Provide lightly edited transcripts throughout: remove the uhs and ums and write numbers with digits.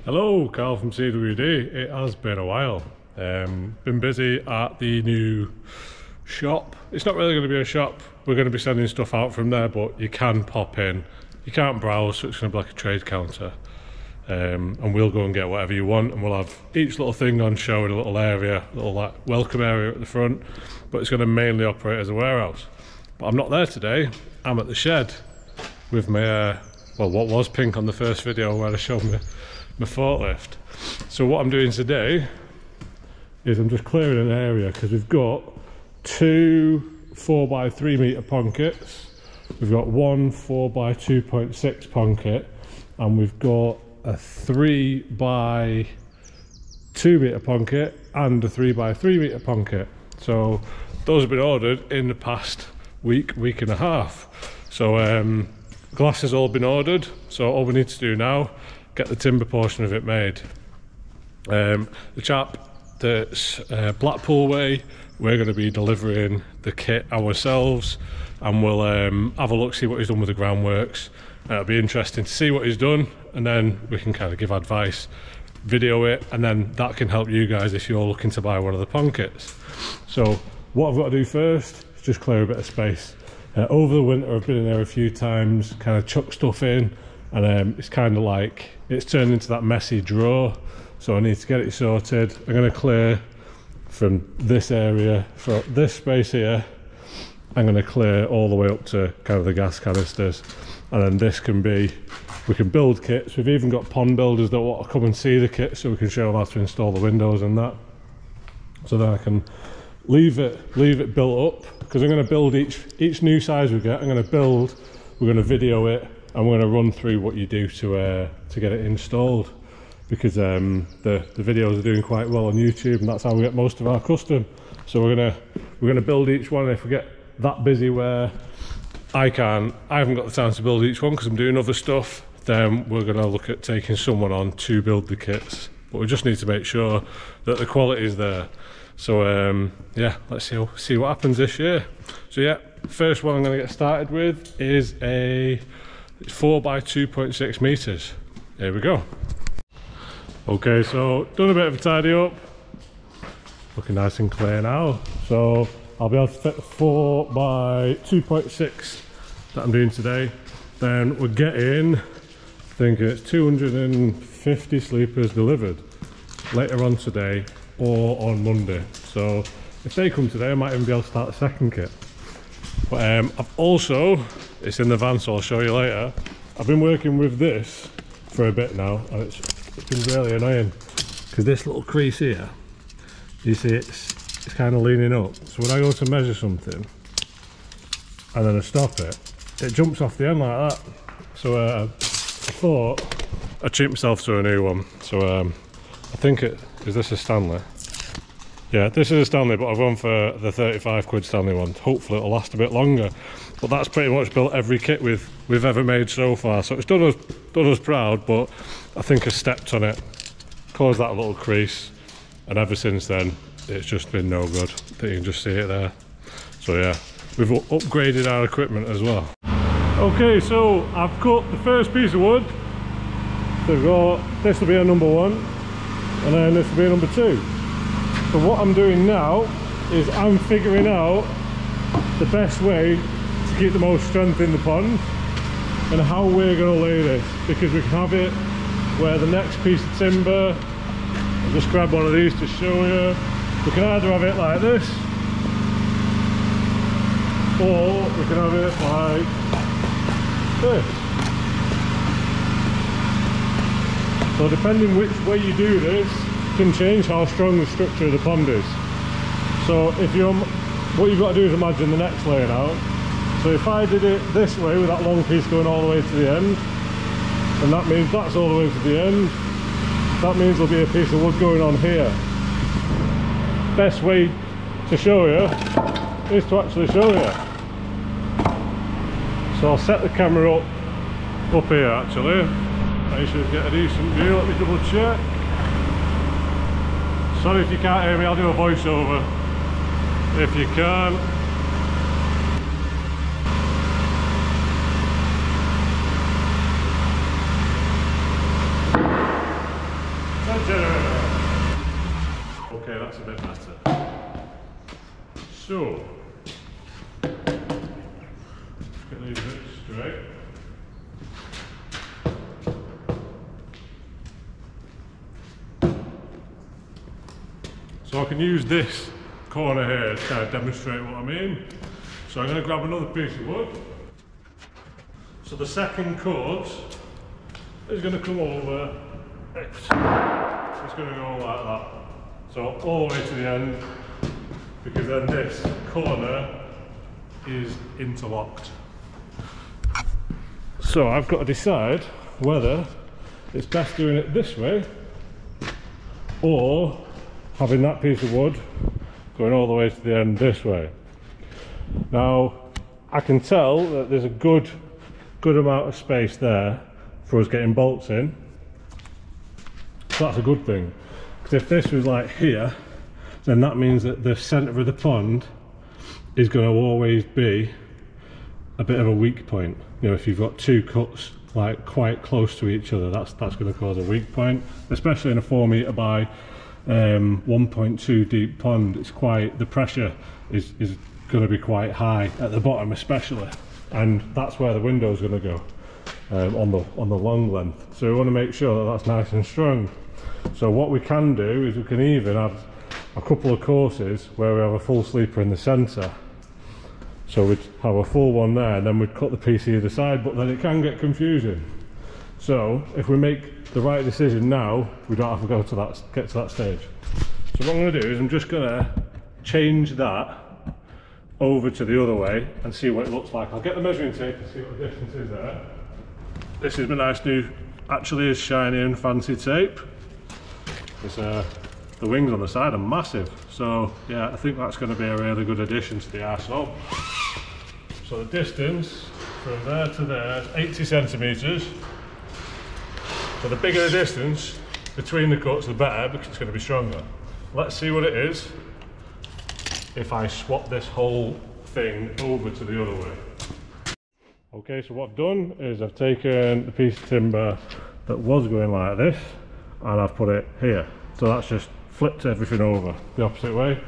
Hello, Carl from CWD. It has been a while. Been busy at the new shop. It's not really going to be a shop. We're going to be sending stuff out from there, but you can pop in. You can't browse, so it's going to be like a trade counter. And we'll go and get whatever you want, and we'll have each little thing on show in a little area, a little like welcome area at the front. But it's going to mainly operate as a warehouse. But I'm not there today. I'm at the shed with my well, what was pink on the first video where I showed my forklift. So what I'm doing today is I'm just clearing an area because we've got two 4x3 metre pockets, we've got one 4x2.6 pocket, and we've got a 3x2 metre pocket and a 3x3 metre pocket. So those have been ordered in the past week and a half. So glass has all been ordered, so all we need to do now, get the timber portion of it made. The chap that's Blackpool way, we're going to be delivering the kit ourselves, and we'll have a look, see what he's done with the groundworks. It'll be interesting to see what he's done, and then we can kind of give advice, video it, and then that can help you guys if you're looking to buy one of the pockets. So what I've got to do first is just clear a bit of space. Over the winter I've been in there a few times, kind of chuck stuff in, and it's kind of like it's turned into that messy drawer, so I need to get it sorted. I'm going to clear from this area, for this space here, I'm going to clear all the way up to kind of the gas canisters, and then this can be, we can build kits. We've even got pond builders that want to come and see the kit so we can show them how to install the windows and that, so then I can leave it built up, because I'm going to build each new size we get. I'm going to build, we're going to video it, and we're going to run through what you do to get it installed, because the videos are doing quite well on YouTube, and that's how we get most of our custom. So we're gonna build each one, and if we get that busy where I haven't got the time to build each one because I'm doing other stuff, then we're going to look at taking someone on to build the kits. But we just need to make sure that the quality is there. So yeah, let's see what happens this year. So yeah, first one I'm going to get started with is a 4x2.6 meters. Here we go. Okay, so done a bit of a tidy up, looking nice and clear now. So I'll be able to fit the 4x2.6 that I'm doing today. Then we're getting, I think it's 250 sleepers delivered later on today or on Monday. So if they come today, I might even be able to start the second kit. But I've also, it's in the van, so I'll show you later, I've been working with this for a bit now, and it's been really annoying because this little crease here, you see it's kind of leaning up. So when I go to measure something and then I stop it, it jumps off the end like that. So I thought I'd treat myself to a new one. So I think is this a Stanley? Yeah, this is a Stanley, but I've gone for the 35 quid Stanley one. Hopefully it'll last a bit longer. But that's pretty much built every kit we've ever made so far. So it's done us proud, but I think I stepped on it, caused that little crease, and ever since then it's just been no good. I think you can just see it there. So yeah, we've upgraded our equipment as well. Okay, so I've cut the first piece of wood. So we've got, this will be a number 1, and then this will be a number 2. So what I'm doing now is I'm figuring out the best way to keep the most strength in the pond and how we're going to lay this, because we can have it where the next piece of timber, I'll just grab one of these to show you, we can either have it like this, or we can have it like this. So depending which way you do this can change how strong the structure of the pond is. So if what you've got to do is imagine the next laying out. So if I did it this way with that long piece going all the way to the end, and that means that's all the way to the end, that means there'll be a piece of wood going on here. Best way to show you is to actually show you. So I'll set the camera up here actually. I should get a decent view. Let me double check. Sorry if you can't hear me, I'll do a voiceover if you can. that's a bit better. So, just get these bits straight. So I can use this corner here to kind of demonstrate what I mean. So I'm going to grab another piece of wood. So the second cut is going to come over, it's going to go like that. So all the way to the end, because then this corner is interlocked. So I've got to decide whether it's best doing it this way or having that piece of wood going all the way to the end this way. Now I can tell that there's a good amount of space there for us getting bolts in, so that's a good thing, because if this was like here, then that means that the centre of the pond is going to always be a bit of a weak point. You know, if you've got two cuts like quite close to each other, that's going to cause a weak point, especially in a 4 metre by 1.2 deep pond. It's quite, the pressure is going to be quite high at the bottom especially, and that's where the window's going to go on the long length. So we want to make sure that that's nice and strong. So what we can do is we can even add a couple of courses where we have a full sleeper in the centre. So we'd have a full one there, and then we'd cut the piece either side, but then it can get confusing. So if we make the right decision now, we don't have to go to that, get to that stage. So what I'm going to do is I'm just going to change that over to the other way and see what it looks like. I'll get the measuring tape and see what the distance is there. This is my nice new, actually is shiny and fancy tape. It's, the wings on the side are massive, so yeah, I think that's going to be a really good addition to the arsehole. So the distance from there to there is 80 centimetres. So the bigger the distance between the cuts, the better, because it's going to be stronger. Let's see what it is if I swap this whole thing over to the other way. Okay, so what I've done is I've taken the piece of timber that was going like this and I've put it here. So that's just flipped everything over the opposite way.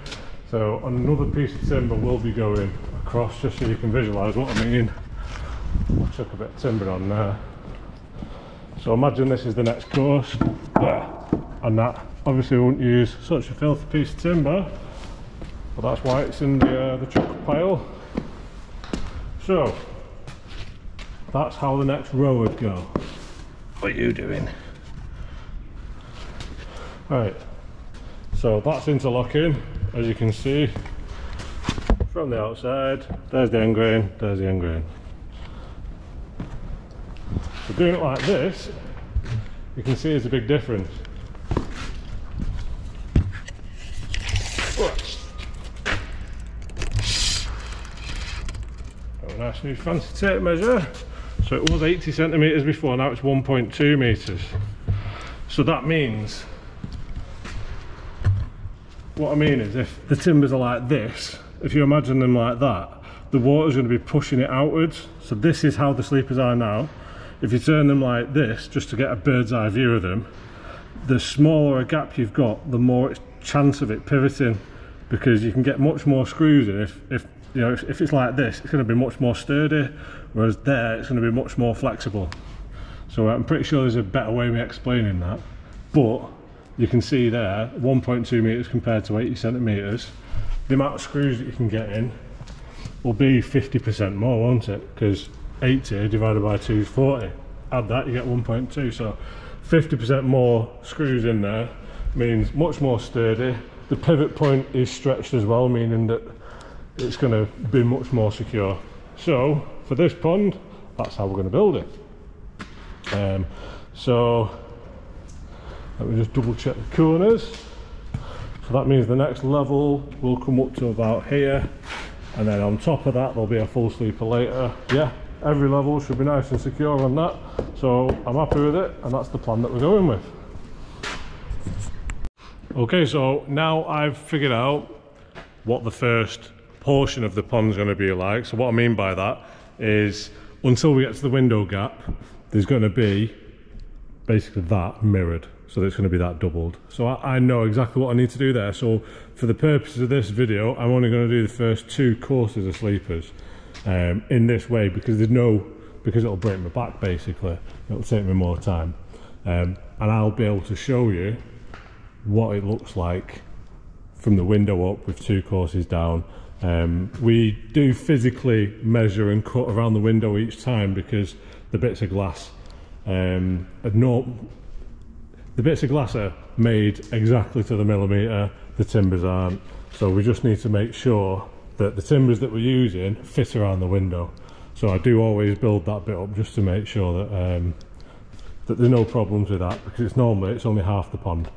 So another piece of timber will be going across, just so you can visualise what I mean. I took a bit of timber on there. So imagine this is the next course there, and that obviously we wouldn't use such a filthy piece of timber, but that's why it's in the chuck pile. So that's how the next row would go. What are you doing? Right, so that's interlocking, as you can see from the outside. There's the end grain, there's the end grain. So doing it like this, you can see there's a big difference. Got a nice new fancy tape measure. So it was 80 centimetres before, now it's 1.2 metres. So that means, what I mean is, if the timbers are like this, if you imagine them like that, the water's going to be pushing it outwards. So this is how the sleepers are now. If you turn them like this, just to get a bird's eye view of them, the smaller a gap you've got, the more it's chance of it pivoting, because you can get much more screws in. If you know, if it's like this, it's going to be much more sturdy, whereas there it's going to be much more flexible. So I'm pretty sure there's a better way of me explaining that, but you can see there 1.2 metres compared to 80 centimetres, the amount of screws that you can get in will be 50% more, won't it? Because 80 divided by 2 is 40. Add that, you get 1.2. So 50% more screws in there means much more sturdy. The pivot point is stretched as well, meaning that it's going to be much more secure. So for this pond, that's how we're going to build it. So let me just double check the corners. So that means the next level will come up to about here, and then on top of that there'll be a full sleeper later. Yeah, every level should be nice and secure on that. So I'm happy with it, and that's the plan that we're going with. Okay, so now I've figured out what the first portion of the pond's going to be like. So what I mean by that is, until we get to the window gap, there's going to be basically that mirrored. so it's going to be that doubled. So I know exactly what I need to do there. So for the purposes of this video, I'm only going to do the first 2 courses of sleepers in this way, because it'll break my back basically. It'll take me more time, and I'll be able to show you what it looks like from the window up with 2 courses down. We do physically measure and cut around the window each time, because the bits of glass the bits of glass are made exactly to the millimetre, the timbers aren't. So we just need to make sure that the timbers that we're using fit around the window. So I do always build that bit up just to make sure that that there's no problems with that, because it's only half the pond.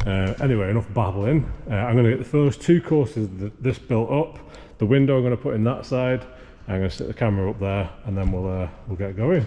Anyway, enough babbling. I'm going to get the first 2 courses of this built up. The window I'm going to put in that side. I'm going to set the camera up there, and then we'll get going.